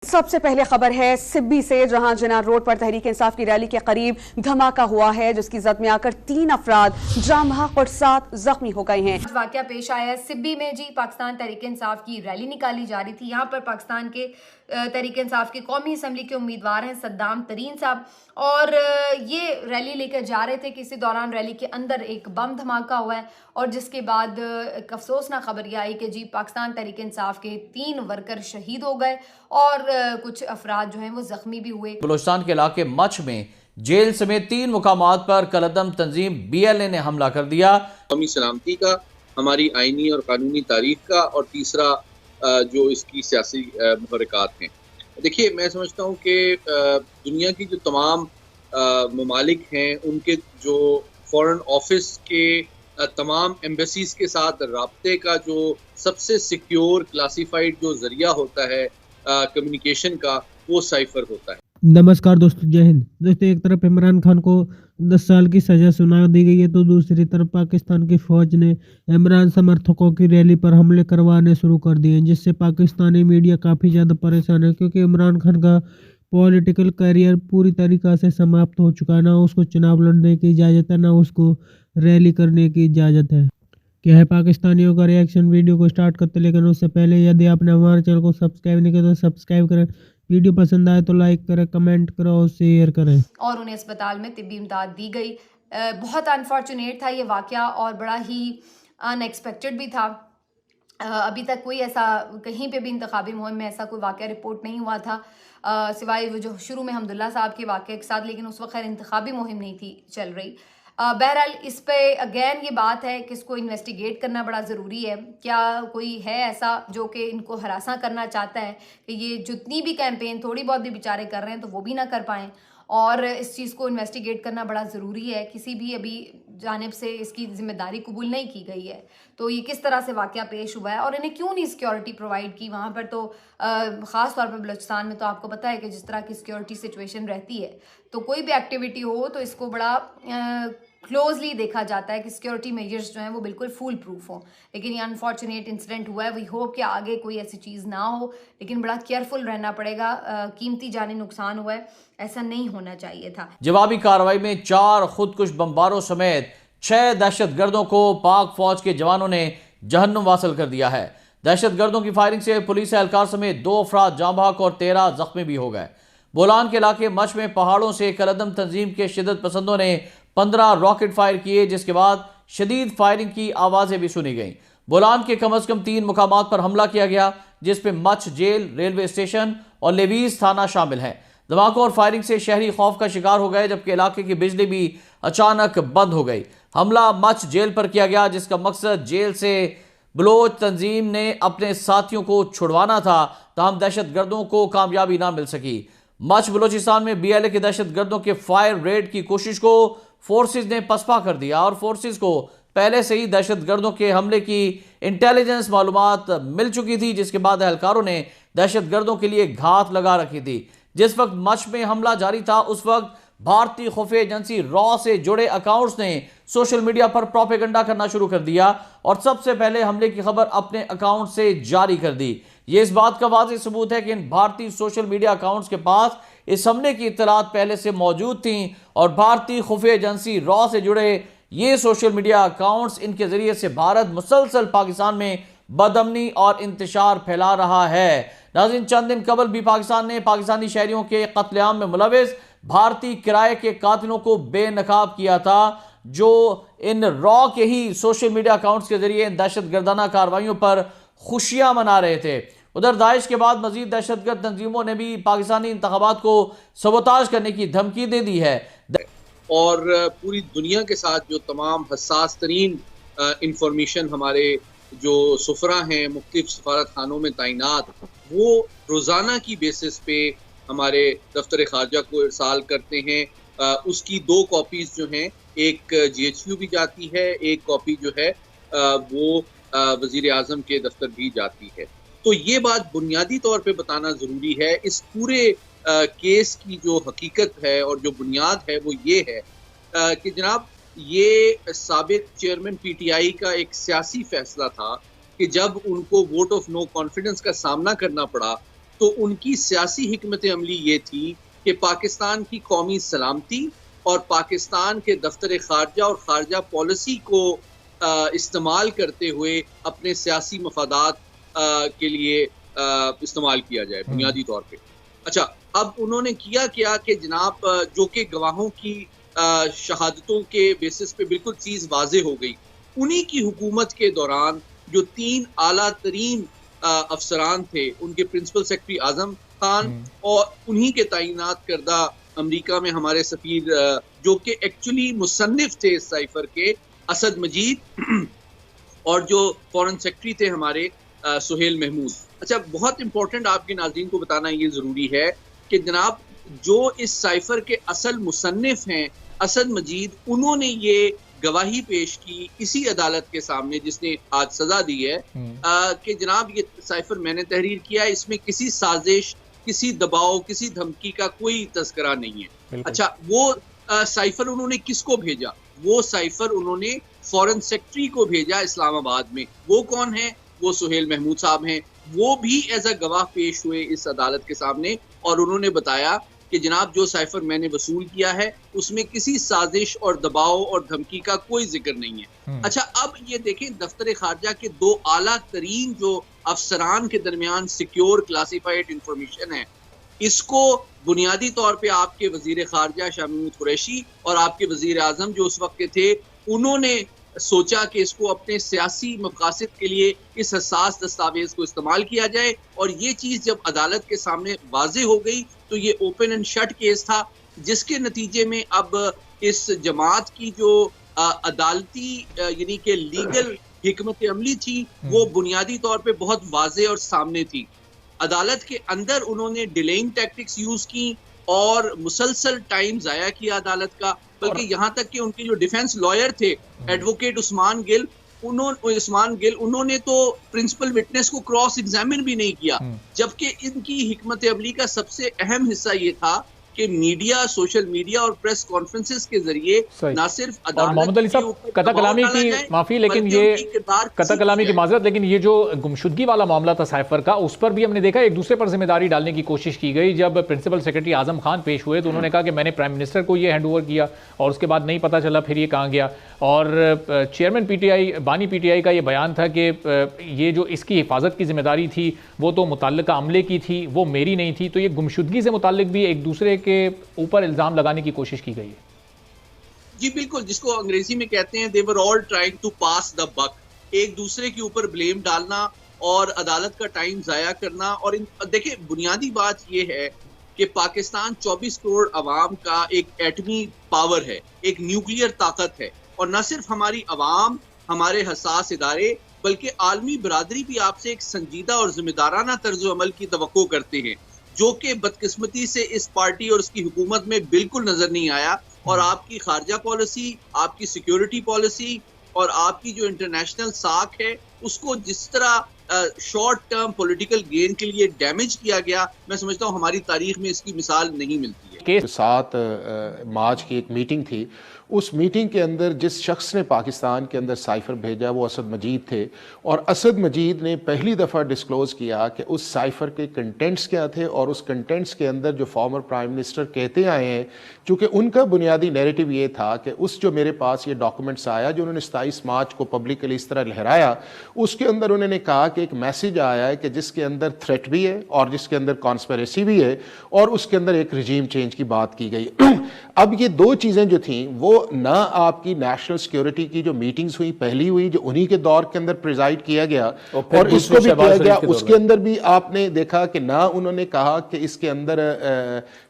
सबसे पहले खबर है सिब्बी से, जहां जिना रोड पर तहरीक इंसाफ की रैली के करीब धमाका हुआ है, जिसकी जद में आकर 3 अफराद जाम बहक और 7 जख्मी हो गए हैं। वाकया पेश आया है सिब्बी में। जी, पाकिस्तान तहरीक इंसाफ की रैली निकाली जा रही थी। यहाँ पर पाकिस्तान के तहरीक इंसाफ के कौमी असम्बली के उम्मीदवार हैं सद्दाम तरीन साहब, और ये रैली लेकर जा रहे थे कि इसी दौरान रैली के अंदर एक बम धमाका हुआ है, और जिसके बाद एक अफसोसनाक खबर यह आई कि जी पाकिस्तान तहरीक इंसाफ के 3 वर्कर शहीद हो गए और कुछ अफराद जो हैं वो जख्मी भी हुए। बलोचिस्तान के इलाके मच में जेल समेत 3 मुकामात पर कलअदम तंजीम BLA ने हमला कर दिया। कौमी सलामती का, हमारी आइनी और कानूनी तारीख का, और तीसरा जो इसकी सियासी मुहर्रिकात हैं। देखिए, मैं समझता हूँ कि दुनिया की जो तमाम ममालिक हैं उनके जो फॉरेन ऑफिस के तमाम एम्बेसीज के साथ राब्ते का जो सबसे सिक्योर क्लासिफाइड जो जरिया होता है कम्युनिकेशन का, वो साइफर होता है। नमस्कार दोस्तों, जय हिंद। दोस्तों, एक तरफ इमरान खान को 10 साल की सजा सुना दी गई है, तो दूसरी तरफ पाकिस्तान की फौज ने इमरान समर्थकों की रैली पर हमले करवाने शुरू कर दिए हैं, जिससे पाकिस्तानी मीडिया काफ़ी ज़्यादा परेशान है, क्योंकि इमरान खान का पॉलिटिकल करियर पूरी तरीक़ा से समाप्त हो चुका है। ना उसको चुनाव लड़ने की इजाज़त है, ना उसको रैली करने की इजाज़त है। क्या है पाकिस्तानियों का रिएक्शन। वीडियो को स्टार्ट करते, लेकिन उससे पहले यदि आपने हमारे चैनल को सब्सक्राइब नहीं किया तो सब्सक्राइब करें, वीडियो पसंद आए तो लाइक करें, कमेंट करें और शेयर करें। और उन्हें अस्पताल में तिब्बी इमदाद दी गई। बहुत अनफॉर्चुनेट था ये वाकया और बड़ा ही अनएक्सपेक्टेड भी था। अभी तक कोई ऐसा कहीं पे भी इंतखाबी मुहिम में ऐसा कोई वाकया रिपोर्ट नहीं हुआ था, सिवाय वो जो शुरू में हमदुल्ला साहब के वाकये के साथ, लेकिन उस वक्त खैर इंतखाबी मुहिम नहीं थी चल रही। बहरहाल इस पे अगेन ये बात है कि इसको इन्वेस्टिगेट करना बड़ा ज़रूरी है। क्या कोई है ऐसा जो कि इनको हरासा करना चाहता है कि ये जितनी भी कैंपेन थोड़ी बहुत भी बेचारे कर रहे हैं तो वो भी ना कर पाएँ, और इस चीज़ को इन्वेस्टिगेट करना बड़ा ज़रूरी है। किसी भी अभी जानिब से इसकी जिम्मेदारी कबूल नहीं की गई है, तो ये किस तरह से वाकया पेश हुआ है और इन्हें क्यों नहीं सिक्योरिटी प्रोवाइड की वहाँ पर। तो ख़ास तौर पर बलूचिस्तान में तो आपको पता है कि जिस तरह की सिक्योरिटी सिचुएशन रहती है, तो कोई भी एक्टिविटी हो तो इसको बड़ा क्लोजली देखा जाता है कि सिक्योरिटी मेजर्स जो हैं वो बिल्कुल फुल प्रूफ हों। लेकिन ये अनफॉर्चुनेट इंसिडेंट हुआ है। वी होप कि आगे कोई ऐसी चीज़ ना हो, लेकिन बड़ा केयरफुल रहना पड़ेगा। कीमती जानी नुकसान हुआ है, ऐसा नहीं होना चाहिए था। जवाबी कार्रवाई में 4 खुदकुश बमबारों समेत 6 दहशतगर्दों को पाक फौज के जवानों ने जहन्नुम वासिल कर दिया है। दहशतगर्दों की फायरिंग से पुलिस एहलकार समेत 2 अफराद जाम बहक और 13 जख्मी भी हो गए। बोलान के इलाके मच में पहाड़ों से कलअदम तंजीम के शिद्दत पसंदों ने 15 रॉकेट फायर किए, जिसके बाद शदीद फायरिंग की आवाज़ें भी सुनी गईं। बोलान के कम अज कम 3 मुकामात पर हमला किया गया, जिसमें मच जेल, रेलवे स्टेशन और लेवीज थाना शामिल हैं। धमाकों और फायरिंग से शहरी खौफ का शिकार हो गए, जबकि इलाके की बिजली भी अचानक बंद हो गई। हमला मच जेल पर किया गया, जिसका मकसद जेल से बलोच तंजीम ने अपने साथियों को छुड़वाना था, ताहम दहशतगर्दों को कामयाबी ना मिल सकी। मच बलोचिस्तान में BLA के दहशतगर्दों के फायर रेड की कोशिश को फोर्सेज ने पसपा कर दिया, और फोर्सेज को पहले से ही दहशतगर्दों के हमले की इंटेलिजेंस मालूमात मिल चुकी थी, जिसके बाद एहलकारों ने दहशतगर्दों के लिए घात लगा रखी थी। जिस वक्त मच में हमला जारी था, उस वक्त भारतीय खुफिया एजेंसी रॉ से जुड़े अकाउंट्स ने सोशल मीडिया पर प्रोपेगेंडा करना शुरू कर दिया और सबसे पहले हमले की खबर अपने अकाउंट से जारी कर दी। ये इस बात का वाज़ेह सबूत है कि इन भारतीय सोशल मीडिया अकाउंट्स के पास इस हमले की इत्तलात पहले से मौजूद थी, और भारतीय खुफिया एजेंसी रॉ से जुड़े ये सोशल मीडिया अकाउंट्स, इनके जरिए से भारत मुसलसल पाकिस्तान में बदअमनी और इंतशार फैला रहा है। नाज़रीन, चंद दिन कबल भी पाकिस्तान ने पाकिस्तानी शहरियों के कत्लेआम में मुलविस भारतीय किराए के कातिलों को बेनकाब किया था, जो इन रॉ के ही सोशल मीडिया अकाउंट्स के जरिए इन दहशतगर्दाना कार्रवाइयों पर खुशियां मना रहे थे। उधर दाइश के बाद मजीद दहशतगर्द तंजीमों ने भी पाकिस्तानी इंतखाबात को सबोताज करने की धमकी दे दी है, और पूरी दुनिया के साथ जो तमाम हसास तरीन इंफॉर्मेशन हमारे जो सुफरा हैं मुख्तलिफ सफारत खानों में तैनात, वो रोज़ाना की बेसिस पे हमारे दफ्तर खारजा को इरसाल करते हैं। उसकी 2 कॉपीज़ जो हैं, एक GHQ भी जाती है, एक कॉपी जो है वो वज़ीर आज़म के दफ्तर भी जाती है। तो ये बात बुनियादी तौर पे बताना ज़रूरी है। इस पूरे केस की जो हकीकत है और जो बुनियाद है वो ये है कि जनाब, ये साबिक चेयरमैन PTI का एक सियासी फैसला था कि जब उनको वोट ऑफ नो कॉन्फिडेंस का सामना करना पड़ा, तो उनकी सियासी हिकमत अमली ये थी कि पाकिस्तान की कौमी सलामती और पाकिस्तान के दफ्तर खारजा और खारजा पॉलिसी को इस्तेमाल करते हुए अपने सियासी मफादात के लिए इस्तेमाल किया जाए बुनियादी तौर पे। अच्छा, अब उन्होंने किया क्या कि जनाब जो कि गवाहों की शहादतों के बेसिस पे बिल्कुल चीज़ वाजे हो गई, उन्हीं की हुकूमत के दौरान जो 3 आला तरीन अफसरान थे, उनके प्रिंसिपल सेक्रेटरी आजम खान और उन्हीं के तैनात करदा अमेरिका में हमारे सफीर जो कि एक्चुअली मुसन्निफ थे इस साइफर के, असद मजीद, और जो फॉरेन सेक्रेटरी थे हमारे सुहेल महमूद। अच्छा, बहुत इंपॉर्टेंट आपके नाज़रीन को बताना ये ज़रूरी है कि जनाब जो इस साइफर के असल मुसन्निफ हैं असद मजीद, उन्होंने ये गवाही पेश की इसी अदालत के सामने जिसने आज सजा दी है कि जनाब ये साइफर मैंने तहरीर किया है, इसमें किसी साजिश, किसी दबाव, किसी धमकी का कोई तस्करा नहीं है। अच्छा, वो साइफर उन्होंने किसको भेजा? वो साइफर उन्होंने फॉरेन सेक्रेटरी को भेजा इस्लामाबाद में। वो कौन है? वो सुहेल महमूद साहब हैं। वो भी एज अ गवाह पेश हुए इस अदालत के सामने और उन्होंने बताया कि जनाब जो साइफर मैंने वसूल किया है उसमें किसी साजिश और दबाव और धमकी का कोई जिक्र नहीं है। अच्छा, अब ये देखें, दफ्तर खारजा के 2 आला तरीन जो अफसरान के दरमियान सिक्योर क्लासिफाइड इंफॉर्मेशन है, इसको बुनियादी तौर पे आपके वजीर खारजा शाह महमूद कुरैशी और आपके वजीर आजम जो उस वक्त के थे, उन्होंने सोचा कि इसको अपने सियासी मकासद के लिए इस हसास दस्तावेज को इस्तेमाल किया जाए। और ये चीज़ जब अदालत के सामने वाजे हो गई तो ये ओपन एंड शट केस था, जिसके नतीजे में अब इस जमात की जो अदालती यानी कि लीगल हिकमत अमली थी वो बुनियादी तौर पे बहुत वाजे और सामने थी। अदालत के अंदर उन्होंने डिलेइंग टैक्टिक्स यूज की और मुसलसल टाइम जाया किया अदालत का, बल्कि यहाँ तक कि उनके जो डिफेंस लॉयर थे एडवोकेट उस्मान गिल, उन्होंने तो प्रिंसिपल विटनेस को क्रॉस एग्जामिन भी नहीं किया, जबकि इनकी हिकमत अमली का सबसे अहम हिस्सा ये था कि मीडिया, सोशल मीडिया और प्रेस कॉन्फ्रेंसेस के जरिए ना सिर्फ मोहम्मद अली साहब कता कलामी की माफी, लेकिन ये कता कलामी की माजरत, लेकिन ये जो गुमशुदगी वाला मामला था साइफर का, उस पर भी हमने देखा एक दूसरे पर जिम्मेदारी डालने की कोशिश की गई। जब प्रिंसिपल सेक्रेटरी आजम खान पेश हुए तो उन्होंने कहा कि मैंने प्राइम मिनिस्टर को ये हैंड ओवर किया और उसके बाद नहीं पता चला फिर ये कहाँ गया। और चेयरमैन पीटीआई बानी पीटीआई का ये बयान था कि ये जो इसकी हिफाजत की जिम्मेदारी थी वो तो मुतल्लिका अमले की थी, वो मेरी नहीं थी। तो ये गुमशुदगी से मुताल्लिक भी एक दूसरे के ऊपर इल्जाम लगाने की कोशिश की गई है। जी बिल्कुल, जिसको अंग्रेजी में कहते हैं they were all trying to pass the buck, एक दूसरे के ऊपर ब्लेम डालना और अदालत का टाइम जाया करना। और देखिए, बुनियादी बात यह है कि पाकिस्तान 24 करोड़ अवाम का एक एटमी पावर है, एक न्यूक्लियर ताकत है, और न सिर्फ हमारी अवाम, हमारे हसास इदारे, बल्कि आलमी बरादरी भी आपसे एक संजीदा और जिम्मेदाराना तर्ज अमल की तवक्को करते हैं, जो कि बदकिस्मती से इस पार्टी और इसकी हुकूमत में बिल्कुल नजर नहीं आया। और आपकी खारजा पॉलिसी, आपकी सिक्योरिटी पॉलिसी और आपकी जो इंटरनेशनल साख है, उसको जिस तरह शॉर्ट टर्म पॉलिटिकल गेन के लिए डैमेज किया गया, मैं समझता हूँ हमारी तारीख में इसकी मिसाल नहीं मिलती है। 7 मार्च की एक मीटिंग थी, उस मीटिंग के अंदर जिस शख्स ने पाकिस्तान के अंदर साइफर भेजा वो असद मजीद थे, और असद मजीद ने पहली दफ़ा डिस्क्लोज़ किया कि उस साइफर के कंटेंट्स क्या थे, और उस कंटेंट्स के अंदर जो फॉर्मर प्राइम मिनिस्टर कहते आए हैं, चूँकि उनका बुनियादी नैरेटिव ये था कि उस जो मेरे पास ये डॉक्यूमेंट्स आया जो उन्होंने 27 मार्च को पब्लिकली इस तरह लहराया, उसके अंदर उन्होंने कहा कि एक मैसेज आया है कि जिसके अंदर थ्रेट भी है और जिसके अंदर कॉन्स्पिरेसी भी है, और उसके अंदर एक रिजीम चेंज की बात की गई। अब ये 2 चीज़ें जो थी वो ना आपकी नेशनल सिक्योरिटी की जो मीटिंग्स हुई, पहली हुई जो उन्हीं के दौर के अंदर प्रिजाइड किया गया और इसको भी किया गया, उसके अंदर भी आपने देखा कि ना उन्होंने कहा कि इसके अंदर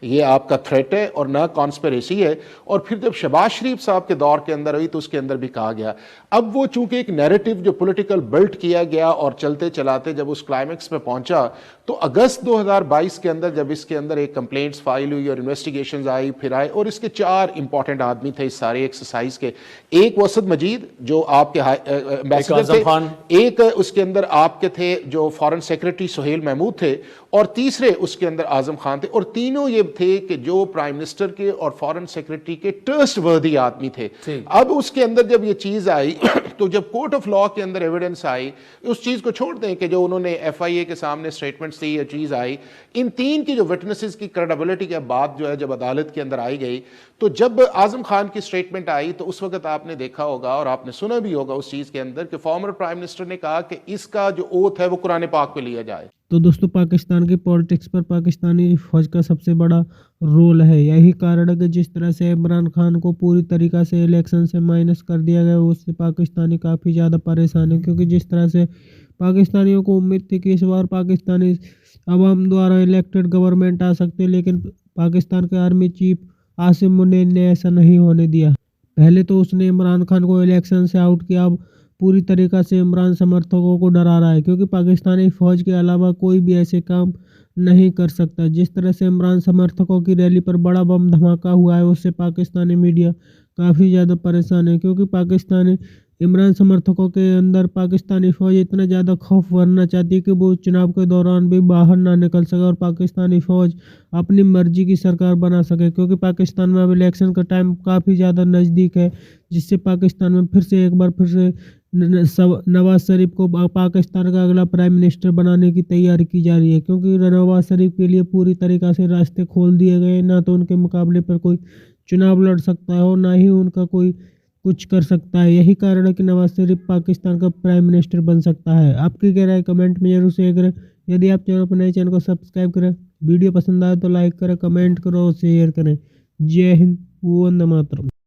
ये आपका थ्रेट है और ना कॉन्स्पिरेसी है, और फिर जब शहबाज शरीफ साहब के दौर के अंदर हुई तो उसके अंदर भी कहा गया। अब वो चूंकि एक नैरेटिव जो पॉलिटिकल बिल्ट किया गया और चलते चलाते जब उस क्लाइमेक्स पे पहुंचा, तो अगस्त 2022 के अंदर जब इसके अंदर एक कंप्लेंट्स फाइल हुई और इन्वेस्टिगेशंस आई, फिर आए, और इसके 4 इंपॉर्टेंट आदमी थे इस सारे एक्सरसाइज के। एक असद मजीद जो आपके एम्बेसडर थे, एक उसके अंदर आपके थे जो फॉरेन सेक्रेटरी सुहेल महमूद थे, और तीसरे उसके अंदर आजम खान थे, और तीनों ये थे कि जो प्राइम मिनिस्टर के और फॉरेन सेक्रेटरी के ट्रस्टवर्दी आदमी थे। अब उसके अंदर जब ये चीज आई तो जब कोर्ट ऑफ लॉ के अंदर एविडेंस आई, उस चीज को छोड़ दें कि जो उन्होंने FIA के सामने स्टेटमेंट्स दी, ये चीज आई, इन तीन की जो विटनेसेस की क्रेडिबिलिटी के बात जो है जब अदालत के अंदर आई गई, तो जब आजम खान की स्टेटमेंट आई तो उस वक्त आपने देखा होगा और आपने सुना भी होगा उस चीज के अंदर कि फॉर्मर प्राइम मिनिस्टर ने कहा कि इसका जो ओथ है वो कुरान पाक पे लिया जाए। तो दोस्तों, पाकिस्तान की पॉलिटिक्स पर पाकिस्तानी फौज का सबसे बड़ा रोल है। यही कारण है कि जिस तरह से इमरान खान को पूरी तरीक़ा से इलेक्शन से माइनस कर दिया गया, उससे पाकिस्तानी काफ़ी ज़्यादा परेशान है, क्योंकि जिस तरह से पाकिस्तानियों को उम्मीद थी कि इस बार पाकिस्तानी अवाम द्वारा इलेक्टेड गवर्नमेंट आ सकती है, लेकिन पाकिस्तान के आर्मी चीफ आसिम मुनीर ने ऐसा नहीं होने दिया। पहले तो उसने इमरान खान को इलेक्शन से आउट किया, अब पूरी तरीक़ा से इमरान समर्थकों को डरा रहा है, क्योंकि पाकिस्तानी फ़ौज के अलावा कोई भी ऐसे काम नहीं कर सकता। जिस तरह से इमरान समर्थकों की रैली पर बड़ा बम धमाका हुआ है, उससे पाकिस्तानी मीडिया काफ़ी ज़्यादा परेशान है, क्योंकि पाकिस्तानी इमरान समर्थकों के अंदर पाकिस्तानी फ़ौज इतना ज़्यादा खौफ भरना चाहती है कि वो चुनाव के दौरान भी बाहर ना निकल सके और पाकिस्तानी फ़ौज अपनी मर्जी की सरकार बना सके, क्योंकि पाकिस्तान में अब इलेक्शन का टाइम काफ़ी ज़्यादा नज़दीक है, जिससे पाकिस्तान में फिर से नवाज शरीफ को पाकिस्तान का अगला प्राइम मिनिस्टर बनाने की तैयारी की जा रही है, क्योंकि नवाज शरीफ के लिए पूरी तरीक़ा से रास्ते खोल दिए गए। ना तो उनके मुकाबले पर कोई चुनाव लड़ सकता है और ना ही उनका कोई कुछ कर सकता है। यही कारण है कि नवाज शरीफ पाकिस्तान का प्राइम मिनिस्टर बन सकता है। आपकी क्या राय कमेंट में जरूर शेयर करें। यदि आप चैनल पर नए, चैनल को सब्सक्राइब करें। वीडियो पसंद आए तो लाइक करें, कमेंट करो और शेयर करें। जय हिंद, वंदे मातरम।